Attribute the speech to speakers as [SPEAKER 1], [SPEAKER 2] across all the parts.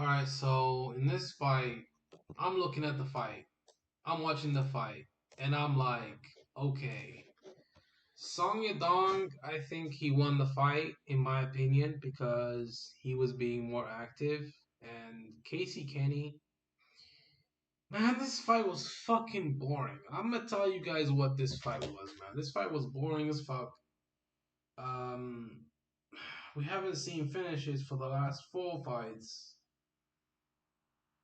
[SPEAKER 1] Alright, so in this fight, I'm looking at the fight. I'm watching the fight, and I'm like, okay. Song Yadong, I think he won the fight, in my opinion, because he was being more active. And Kenney, man, this fight was fucking boring. I'm gonna tell you guys what this fight was, man. This fight was boring as fuck. Um, we haven't seen finishes for the last four fights.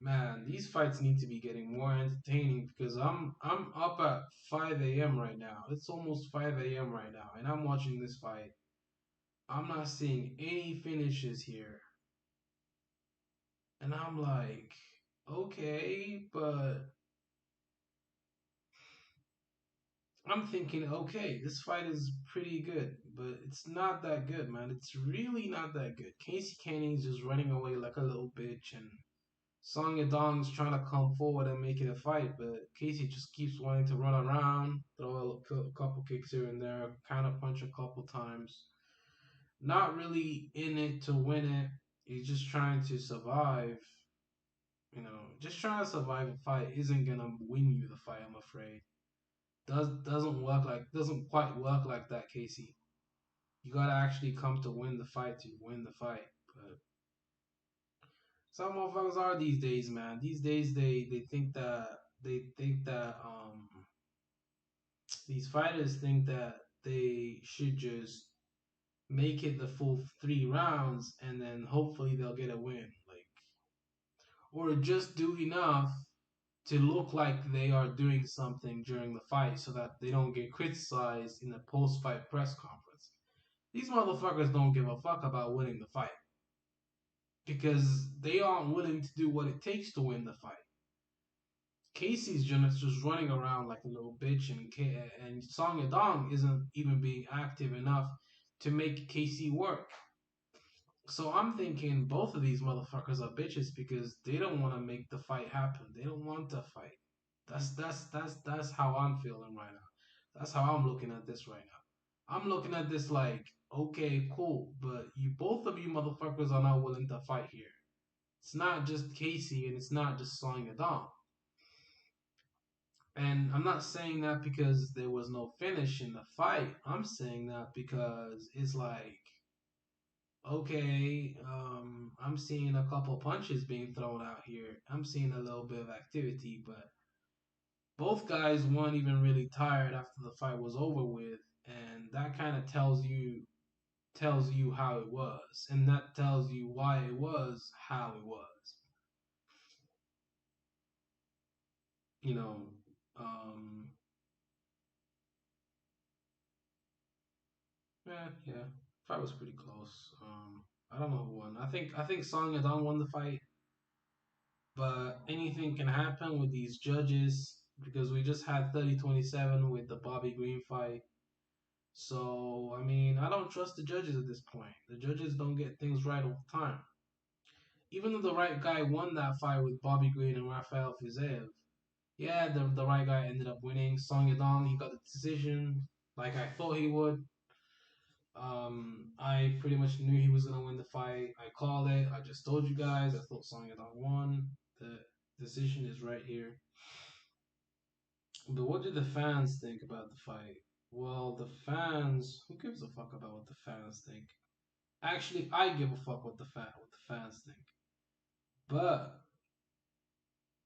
[SPEAKER 1] Man, these fights need to be getting more entertaining because I'm up at 5 a.m. right now. It's almost 5 a.m. right now, and I'm watching this fight. I'm not seeing any finishes here. And I'm like, okay, but I'm thinking, okay, this fight is pretty good, but it's not that good, man. It's really not that good. Kenney's just running away like a little bitch, and Song Yadong's trying to come forward and make it a fight, but Casey just keeps wanting to run around, throw a couple kicks here and there, kind of punch a couple times. Not really in it to win it. He's just trying to survive. Just trying to survive a fight isn't gonna win you the fight. I'm afraid. Doesn't quite work like that, Casey. You gotta actually come to win the fight to win the fight. But some motherfuckers are these days, man. These days they think that these fighters think that they should just make it the full 3 rounds and then hopefully they'll get a win. Like or just do enough to look like they are doing something during the fight so that they don't get criticized in the post fight press conference. These motherfuckers don't give a fuck about winning the fight because they aren't willing to do what it takes to win the fight. Casey's just running around like a little bitch, and Song Yadong isn't even being active enough to make Casey work. So I'm thinking both of these motherfuckers are bitches because they don't want to make the fight happen. They don't want to fight. That's how I'm feeling right now. That's how I'm looking at this right now. I'm looking at this like, okay, cool, but you both of you motherfuckers are not willing to fight here. It's not just Casey and it's not just Song Yadong. And I'm not saying that because there was no finish in the fight. I'm saying that because it's like, okay, I'm seeing a couple punches being thrown out here. I'm seeing a little bit of activity, but both guys weren't even really tired after the fight was over with, and that kind of tells you how it was, and that tells you why it was how it was. You know, um, yeah, fight was pretty close. I don't know who won. I think Song Yadong won the fight, but anything can happen with these judges because we just had 30-27 with the Bobby Green fight. So I mean, I don't trust the judges at this point. The judges don't get things right all the time. Even though the right guy won that fight with Bobby Green and Rafael Fiziev, yeah, the right guy ended up winning. Song Yadong, he got the decision like I thought he would. I pretty much knew he was gonna win the fight. I called it. I just told you guys. I thought Song Yadong won. The decision is right here. But what did the fans think about the fight? Well, the fans. Who gives a fuck about what the fans think? Actually, I give a fuck what the fans think. But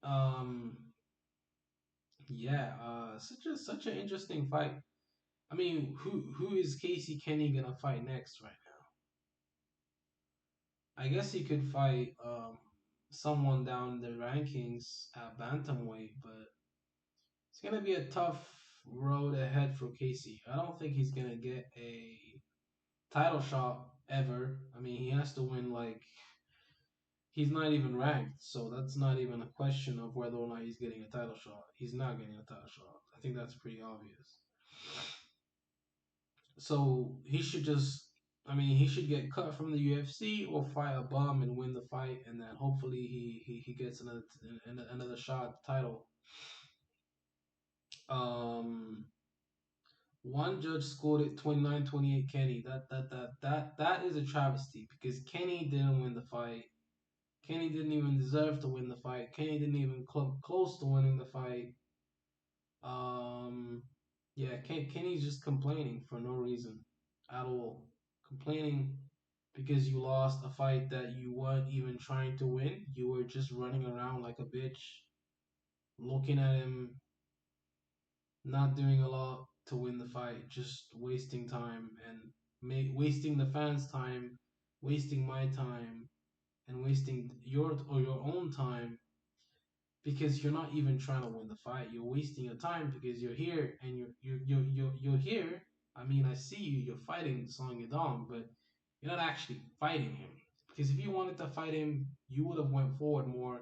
[SPEAKER 1] um, yeah, such an interesting fight. I mean, who is Kenney gonna fight next right now? I guess he could fight someone down the rankings at bantamweight, but it's gonna be a tough road ahead for Casey. I don't think he's gonna get a title shot ever. I mean, he has to win like he's not even ranked, so that's not even a question of whether or not he's getting a title shot. He's not getting a title shot. I think that's pretty obvious. So he should just, I mean, he should get cut from the UFC or fight a bum and win the fight, and then hopefully he gets another shot at the title. Um, One judge scored it 29-28 Kenney. That is a travesty because Kenney didn't win the fight. Kenny didn't even deserve to win the fight. Kenny didn't even close to winning the fight. Um, yeah, Kenny's just complaining for no reason at all. Complaining because you lost a fight that you weren't even trying to win. You were just running around like a bitch, looking at him, not doing a lot to win the fight, just wasting time and wasting the fans' time, wasting my time, and wasting your own time because you're not even trying to win the fight. You're wasting your time because you're here and you're here. I mean, I see you. You're fighting Song Yadong, but you're not actually fighting him. Because if you wanted to fight him, you would have went forward more.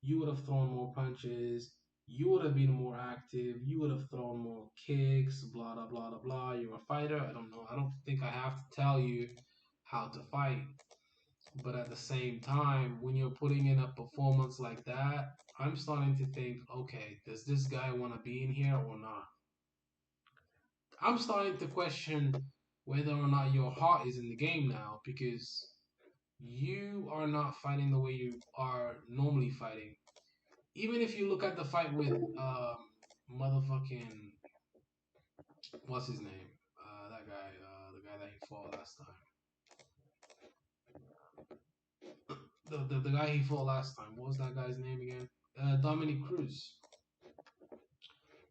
[SPEAKER 1] You would have thrown more punches. You would have been more active. You would have thrown more kicks. Blah blah blah blah blah. You're a fighter. I don't know. I don't think I have to tell you how to fight. But at the same time, when you're putting in a performance like that, I'm starting to think, okay, does this guy want to be in here or not? I'm starting to question whether or not your heart is in the game now because you are not fighting the way you are normally fighting. Even if you look at the fight with motherfucking what's his name? That guy, the guy that he fought last time. The guy he fought last time. What was that guy's name again? Dominic Cruz.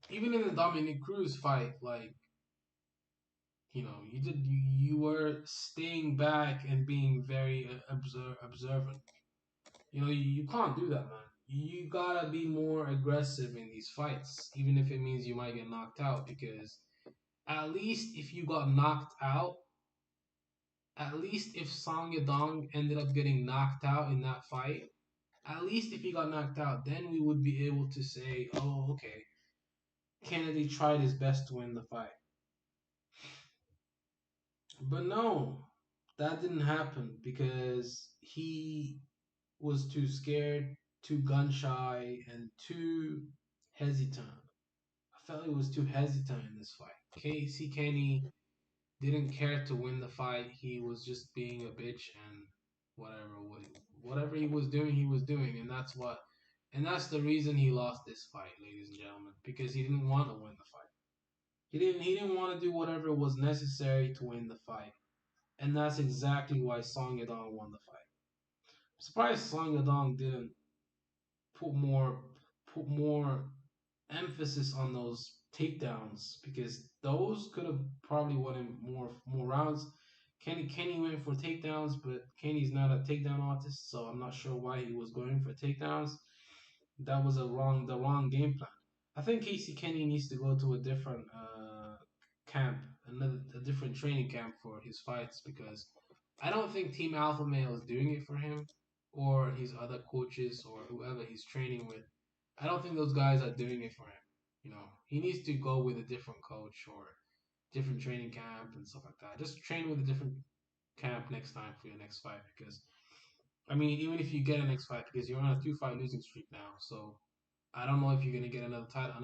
[SPEAKER 1] Even in the Dominic Cruz fight, like you were staying back and being very observant. You can't do that, man. You gotta be more aggressive in these fights, even if it means you might get knocked out. Because at least if you got knocked out, at least if Song Yadong ended up getting knocked out in that fight, at least if he got knocked out, then we would be able to say, oh, okay, Kennedy tried his best to win the fight. But no, that didn't happen because he was too scared, too gun shy, and too hesitant. I felt he was too hesitant in this fight. Casey Kenney didn't care to win the fight. He was just being a bitch and whatever whatever he was doing, and that's the reason he lost this fight, ladies and gentlemen, because he didn't want to win the fight. He didn't want to do whatever was necessary to win the fight. And that's exactly why Song Yadong won the fight. I'm surprised Song Yadong didn't put more put more emphasis on those takedowns because those could have probably won him more rounds. Kenny went for takedowns, but Kenny's not a takedown artist, so I'm not sure why he was going for takedowns. That was the wrong game plan. I think Casey Kenny needs to go to a different camp, a different training camp for his fights because I don't think Team Alpha Male is doing it for him or his other coaches or whoever he's training with. I don't think those guys are doing it for him. He needs to go with a different coach or different training camp and stuff like that. Just train with a different camp next time for your next fight because I mean, even if you get a next fight because you're on a 2-fight losing streak now, so I don't know if you're gonna get another title,